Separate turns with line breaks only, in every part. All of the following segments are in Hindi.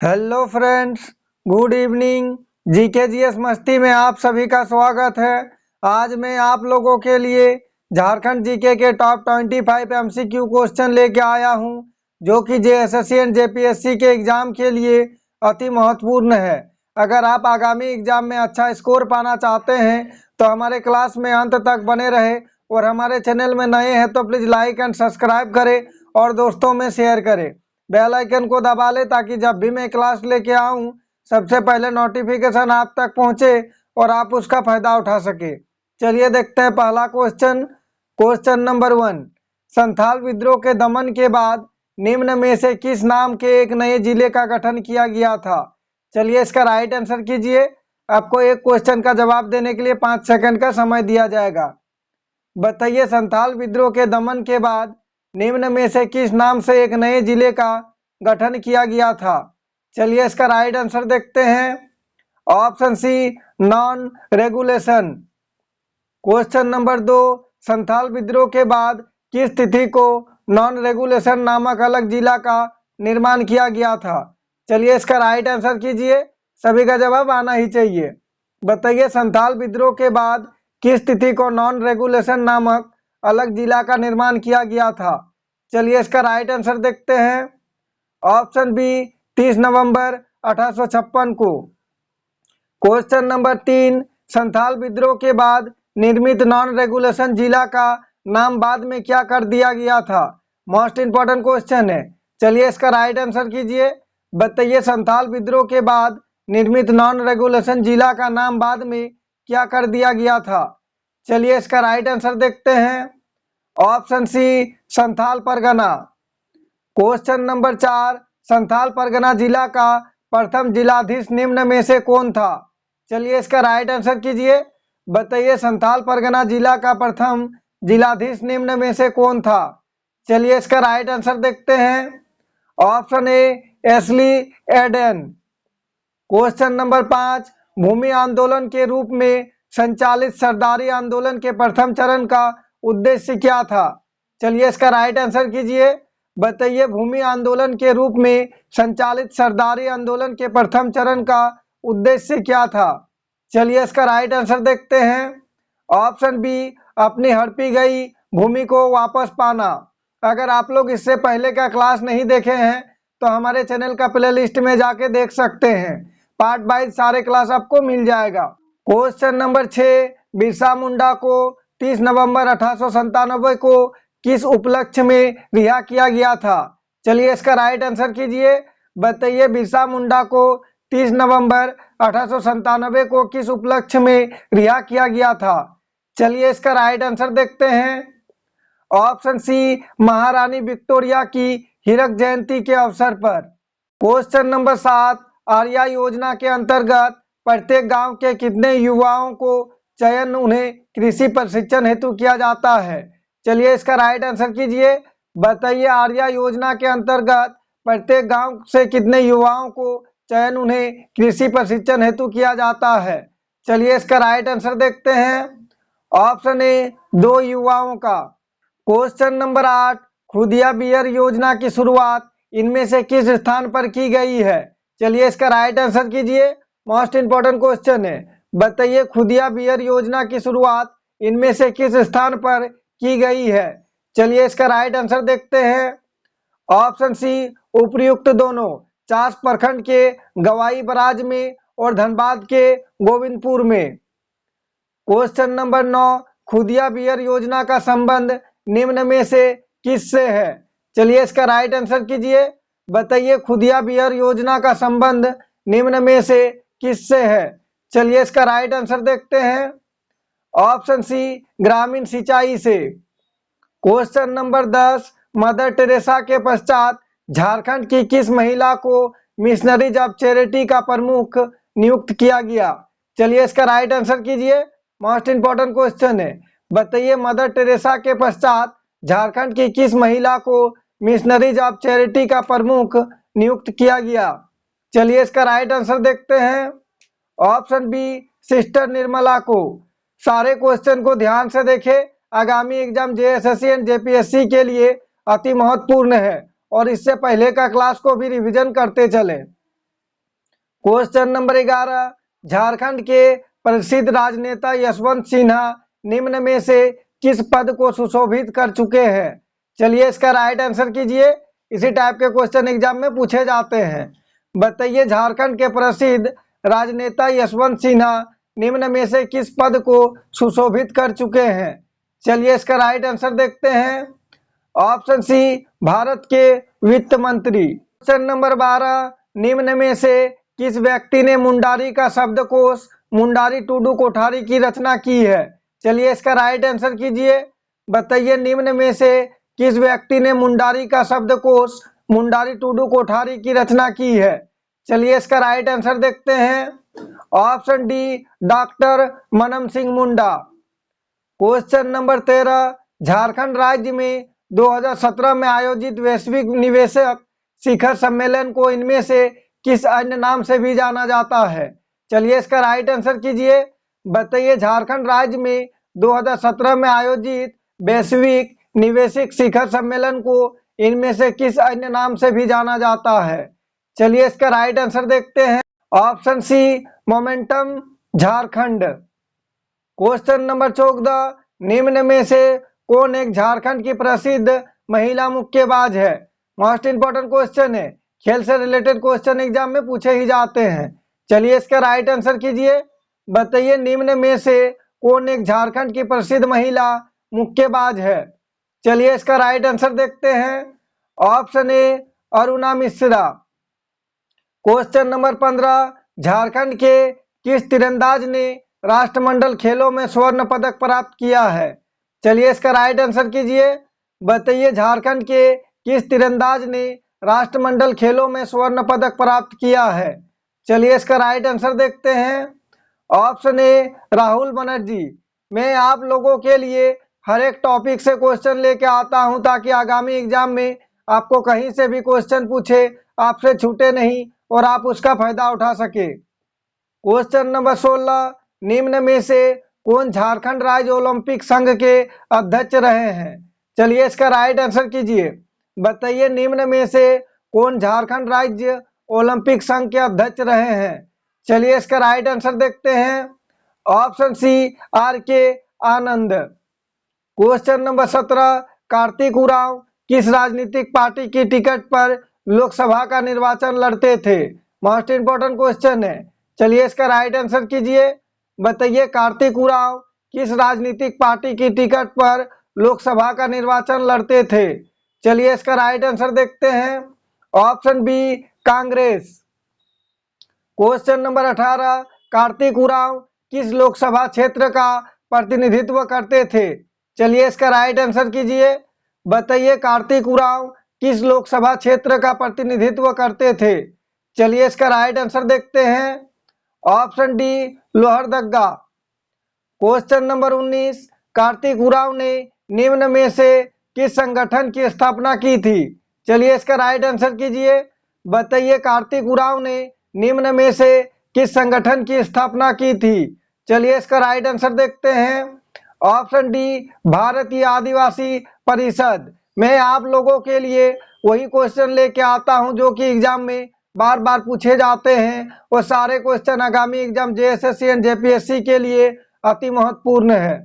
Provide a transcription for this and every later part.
Hello friends, good evening. GK GS मस्ती में आप सभी का स्वागत है। आज मैं आप लोगों के लिए झारखंड जीके के टॉप 25 एमसीक्यू क्वेश्चन लेके आया हूं, जो कि जेएसएससी एंड जेपीएससी के एग्जाम के लिए अति महत्वपूर्ण है। अगर आप आगामी एग्जाम में अच्छा स्कोर पाना चाहते हैं तो हमारे क्लास में अंत तक बने रहे, और हमारे चैनल में नए हैं तो प्लीज़ लाइक एंड सब्सक्राइब करें और दोस्तों में शेयर करें। बेल आइकन को दबा ले ताकि जब भी मैं क्लास लेके आऊं सबसे पहले नोटिफिकेशन आप तक पहुंचे और आप उसका फायदा उठा सके। चलिए देखते हैं पहला क्वेश्चन। क्वेश्चन नंबर 1, संथाल विद्रोह के दमन के बाद निम्न में से किस नाम के एक नए जिले का गठन किया गया था? चलिए इसका राइट आंसर कीजिए। आपको एक क्वेश्चन का जवाब देने के लिए 5 सेकंड का समय दिया जाएगा। बताइए, संथाल विद्रोह के दमन के बाद निम्न में से किस नाम से एक नए जिले का गठन किया गया था? चलिए इसका राइट आंसर देखते हैं। Option C, non regulation. Question number 2, Santhal विद्रोह के बाद किस तिथि को नॉन रेगुलेशन नामक अलग जिला का निर्माण किया गया था? चलिए इसका राइट आंसर कीजिए। सभी का जवाब आना ही चाहिए। बताइए, संथाल विद्रोह के बाद किस तिथि को नॉन रेगुलेशन नामक अलग जिला का निर्माण किया गया था? चलिए इसका राइट आंसर देखते हैं। ऑप्शन बी, 30 नवंबर 1856 को। क्वेश्चन नंबर 3, संथाल विद्रोह के बाद निर्मित नॉन रेगुलेशन जिला का नाम बाद में क्या कर दिया गया था? मोस्ट इंपॉर्टेंट क्वेश्चन है। चलिए इसका राइट आंसर कीजिए। बताइए, संथाल विद्रोह के बाद निर्मित नॉन रेगुलेशन जिला का नाम बाद में क्या कर दिया गया था? चलिए इसका राइट आंसर देखते हैं। Option C, Santhal Pargana. Question number 4, Santhal Pargana जिला का प्रथम जिलाधीश निम्न में से कौन था? चलिए इसका राइट आंसर कीजिए। बताइए, संथाल परगना जिला का प्रथम जिलाधीश निम्न में से कौन था? चलिए इसका राइट आंसर देखते हैं। ऑप्शन ए, एस्ली एडेन। क्वेश्चन नंबर 5, भूमि आंदोलन के रूप में संचालित सरदारी आंदोलन के प्रथम चरण का उद्देश्य क्या था? चलिए इसका राइट आंसर कीजिए। बताइए, भूमि आंदोलन के रूप में संचालित सरदारी आंदोलन के प्रथम चरण का उद्देश्य क्या था? चलिए इसका राइट आंसर देखते हैं। ऑप्शन बी, अपनी हड़पी गई भूमि को वापस पाना। अगर आप लोग इससे पहले का क्लास नहीं देखे हैं तो हमारे चैनल का प्लेलिस्ट में जाके देख सकते हैं। पार्ट वाइज सारे क्लास आपको मिल जाएगा। क्वेश्चन नंबर 6, बिरसा मुंडा को 30 नवंबर 1897 को किस उपलक्ष्य में रिहा किया गया था? चलिए इसका राइट आंसर कीजिए। बताइए, बिरसा मुंडा को 30 नवंबर 1897 को किस उपलक्ष्य में रिहा किया गया था? चलिए इसका राइट आंसर देखते हैं। ऑप्शन सी, महारानी विक्टोरिया की हीरक जयंती के अवसर पर। क्वेश्चन नंबर 7, आर्या योजना के अंतर्गत प्रत्येक गांव के कितने युवाओं को चयन उन्हें कृषि प्रशिक्षण हेतु किया जाता है? चलिए इसका राइट आंसर कीजिए। बताइए, आर्या योजना के अंतर्गत प्रत्येक गांव से कितने युवाओं को चयन उन्हें कृषि प्रशिक्षण हेतु किया जाता है? चलिए इसका राइट आंसर देखते हैं। ऑप्शन ए, 2 युवाओं का। क्वेश्चन नंबर 8, खुदिया बियर योजना की शुरुआत इनमें से किस स्थान पर की गई है? चलिए इसका राइट आंसर कीजिए। मोस्ट इंपॉर्टेंट क्वेश्चन है। बताइए, खुदिया बियर योजना की शुरुआत इनमें से किस स्थान पर की गई है? चलिए इसका राइट आंसर देखते हैं। ऑप्शन सी, उपयुक्त दोनों, चास प्रखंड के गवाई बराज में और धनबाद के गोविंदपुर में। क्वेश्चन नंबर 9, खुदिया बियर योजना का संबंध निम्न में से किससे है? चलिए इसका राइट आंसर कीजिए। बताइए, खुदिया बियर योजना का संबंध निम्न में से किससे है? चलिए इसका राइट आंसर देखते हैं। ऑप्शन सी, ग्रामीण सिंचाई से। क्वेश्चन नंबर 10, मदर टेरेसा के पश्चात झारखंड की किस महिला को मिशनरीज ऑफ चैरिटी का प्रमुख नियुक्त किया गया? चलिए इसका राइट आंसर कीजिए। मोस्ट इंपॉर्टेंट क्वेश्चन है। बताइए, मदर टेरेसा के पश्चात झारखंड की किस महिला को मिशनरीज ऑफ चैरिटी का प्रमुख नियुक्त किया गया? चलिए इसका राइट आंसर देखते हैं। ऑप्शन बी, सिस्टर निर्मला को। सारे क्वेश्चन को ध्यान से देखें। आगामी एग्जाम जेएसएससी एंड जेपीएससी के लिए अति महत्वपूर्ण है और इससे पहले का क्लास को भी रिवीजन करते चले। क्वेश्चन नंबर 11, झारखंड के प्रसिद्ध राजनेता यशवंत सिन्हा निम्न में से किस पद को सुशोभित कर चुके हैं? चलिए इसका राइट आंसर कीजिए। इसी टाइप के क्वेश्चन एग्जाम में पूछे जाते हैं। बताइए झारखंड के प्रसिद्ध राजनेता यशवंत सिन्हा निम्न में से किस पद को सुशोभित कर चुके हैं? चलिए इसका राइट आंसर देखते हैं। ऑप्शन सी, भारत के वित्त मंत्री। क्वेश्चन नंबर 12, निम्न में से किस व्यक्ति ने मुंडारी का शब्दकोश मुंडारी टुडू कोठारी की रचना की है? चलिए इसका राइट आंसर कीजिए। बताइए निम्न में से किस व्यक्ति ने मुंडारी का शब्दकोश मुंडारी टुडू कोठारी की रचना की है? चलिए इसका राइट आंसर देखते हैं। ऑप्शन डी, डॉक्टर मनम सिंह मुंडा। क्वेश्चन नंबर 13, झारखंड राज्य में 2017 में आयोजित वैश्विक निवेशक शिखर सम्मेलन को इनमें से किस अन्य नाम से भी जाना जाता है? चलिए इसका राइट आंसर कीजिए। बताइए झारखंड राज्य में 2017 में आयोजित वैश्विक निवेशक शिखर सम्मेलन को इनमें से किस अन्य नाम से भी जाना जाता है? चलिए इसका राइट आंसर देखते हैं। Option C, momentum Jharkhand. Question number 14, निम्न में से कौन एक झारखंड की प्रसिद्ध महिला मुक्केबाज है? मोस्ट इंपोर्टेंट क्वेश्चन है, खेल से रिलेटेड क्वेश्चन एग्जाम में पूछे ही जाते हैं। चलिए इसका राइट आंसर कीजिए। बताइए निम्न में से कौन एक झारखंड की प्रसिद्ध महिला मुक्केबाज है? चलिए इसका राइट आंसर देखते हैं। Option A, Aruna Mishra. Question number 15, Jharkhand के किस तीरंदाज ने राष्ट्रमंडल खेलों में स्वर्ण पदक प्राप्त किया है? चलिए इसका राइट आंसर कीजिए। बताइए झारखंड के किस तीरंदाज ने राष्ट्रमंडल खेलों में स्वर्ण पदक प्राप्त किया है? चलिए इसका राइट आंसर देखते हैं। Option A, Rahul Banerjee. मैं आप लोगों के लिए हर एक टॉपिक से क्वेश्चन लेके आता हूं ताकि आगामी एग्जाम में आपको कहीं से भी क्वेश्चन पूछे आपसे छूटे नहीं और आप उसका फायदा उठा सके। क्वेश्चन नंबर 16, निम्न में से कौन झारखंड राज्य ओलंपिक संघ के अध्यक्ष रहे हैं? चलिए इसका राइट आंसर कीजिए। बताइए निम्न में से कौन झारखंड राज्य ओलंपिक संघ के अध्यक्ष रहे हैं? चलिए इसका राइट आंसर देखते हैं। ऑप्शन सी, आर के आनंद। क्वेश्चन नंबर 17, कार्तिक उरांव किस राजनीतिक पार्टी की टिकट पर लोकसभा का निर्वाचन लड़ते थे? मोस्ट इंपोर्टेंट क्वेश्चन है। चलिए इसका राइट आंसर कीजिए। बताइए कार्तिक उरांव किस राजनीतिक पार्टी की टिकट पर लोकसभा का निर्वाचन लड़ते थे? चलिए इसका राइट आंसर देखते हैं। Option B, Congress. Question number 18, Kartik Oraon किस लोकसभा क्षेत्र का प्रतिनिधित्व करते थे? चलिए इसका राइट आंसर कीजिए। बताइए कार्तिक उरांव किस लोकसभा क्षेत्र का प्रतिनिधित्व करते थे? चलिए इसका राइट आंसर देखते हैं। Option D, Lohardaga. Question number 19, Kartik Oraon ने निम्न में से किस संगठन की स्थापना की थी? चलिए इसका राइट आंसर कीजिए। बताइए कार्तिक उरांव ने निम्न में से किस संगठन की स्थापना की थी? चलिए इसका राइट आंसर देखते हैं। ऑप्शन डी, भारतीय आदिवासी परिषद। मैं आप लोगों के लिए वही क्वेश्चन लेके आता हूं जो कि एग्जाम में बार बार पूछे जाते हैं और सारे क्वेश्चन आगामी एग्जाम जेएसएससी एंड जेपीएससी के लिए अति महत्वपूर्ण है।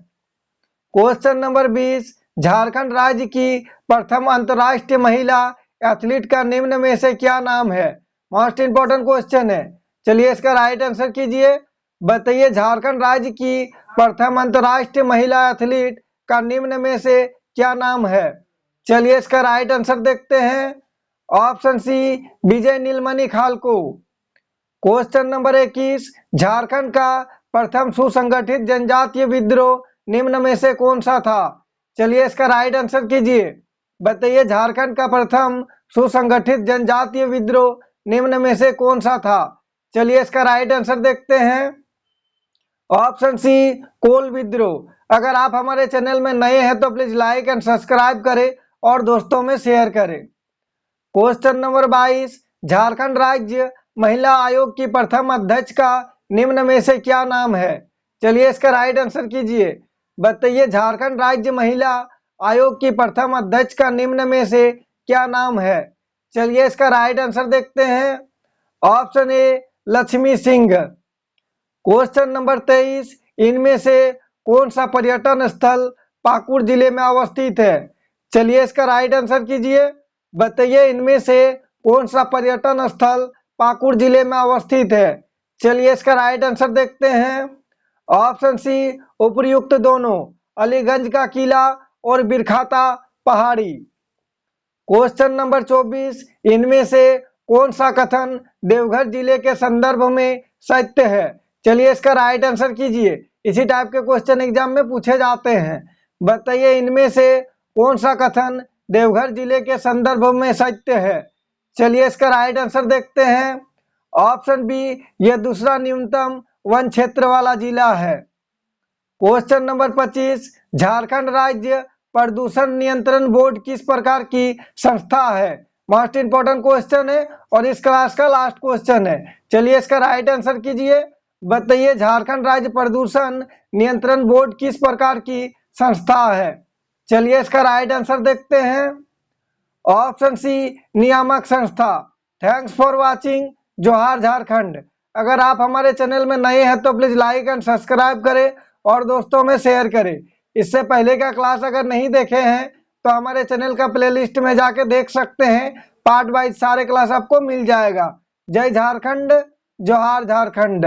क्वेश्चन नंबर 20, झारखंड राज्य की प्रथम अंतर्राष्ट्रीय महिला एथलीट का निम्न में से क्या नाम है? मोस्ट इंपोर्टेंट क्वेश्चन है। चलिए इसका राइट आंसर कीजिए। बताइए झारखंड राज्य की प्रथम अंतर्राष्ट्रीय महिला एथलीट का निम्न में से क्या नाम है? चलिए इसका राइट आंसर देखते हैं। ऑप्शन सी, विजय नीलमणि खालको। क्वेश्चन नंबर 21, झारखंड का प्रथम सुसंगठित जनजातीय विद्रोह निम्न में से कौन सा था? चलिए इसका राइट आंसर कीजिए। बताइए झारखंड का प्रथम सुसंगठित जनजातीय विद्रोह निम्न में से कौन सा था? चलिए इसका राइट आंसर देखते हैं। ऑप्शन सी, कोल विद्रोह। अगर आप हमारे चैनल में नए हैं तो प्लीज लाइक एंड सब्सक्राइब करें और दोस्तों में शेयर करें। क्वेश्चन नंबर 22, झारखंड राज्य महिला आयोग की प्रथम अध्यक्ष का निम्न में से क्या नाम है? चलिए इसका राइट आंसर कीजिए। बताइए झारखंड राज्य महिला आयोग की प्रथम अध्यक्ष का निम्न में से क्या नाम है? चलिए इसका राइट आंसर देखते हैं। Option A, Lakshmi Singh. Question number 23, इनमें से कौन सा पर्यटन स्थल पाकुड़ जिले में अवस्थित है? चलिए इसका राइट आंसर कीजिए। बताइए इनमें से कौन सा पर्यटन स्थल पाकुड़ जिले में अवस्थित है? चलिए इसका राइट आंसर देखते हैं। ऑप्शन सी उपर्युक्त दोनों, अलीगंज का किला और बिरखाता पहाड़ी। क्वेश्चन नंबर 24, इनमें से कौन सा कथन देवघर जिले के संदर्भ में सत्य है? चलिए इसका राइट आंसर कीजिए। इसी टाइप के क्वेश्चन एग्जाम में पूछे जाते हैं। बताइए इनमें से कौन सा कथन देवघर जिले के संदर्भ में सत्य है? चलिए इसका राइट आंसर देखते हैं। ऑप्शन बी, यह दूसरा न्यूनतम वन क्षेत्र वाला जिला है। क्वेश्चन नंबर 25, झारखंड राज्य प्रदूषण नियंत्रण बोर्ड किस प्रकार की संस्था है? मोस्ट इंपोर्टेंट क्वेश्चन है और इस क्लास का लास्ट क्वेश्चन है। चलिए इसका राइट आंसर कीजिए। बताइए झारखंड राज्य प्रदूषण नियंत्रण बोर्ड किस प्रकार की संस्था है? चलिए इसका राइट आंसर देखते हैं। ऑप्शन सी, नियामक संस्था। Thanks for watching. जोहार झारखंड। अगर आप हमारे चैनल में नए हैं तो प्लीज लाइक एंड सब्सक्राइब करें और दोस्तों में शेयर करें। इससे पहले का क्लास अगर नहीं देखे हैं तो हमारे चैनल का प्लेलिस्ट में जाके देख सकते हैं। पार्ट वाइज सारे क्लास आपको मिल जाएगा। जय झारखंड, जोहार झारखंड।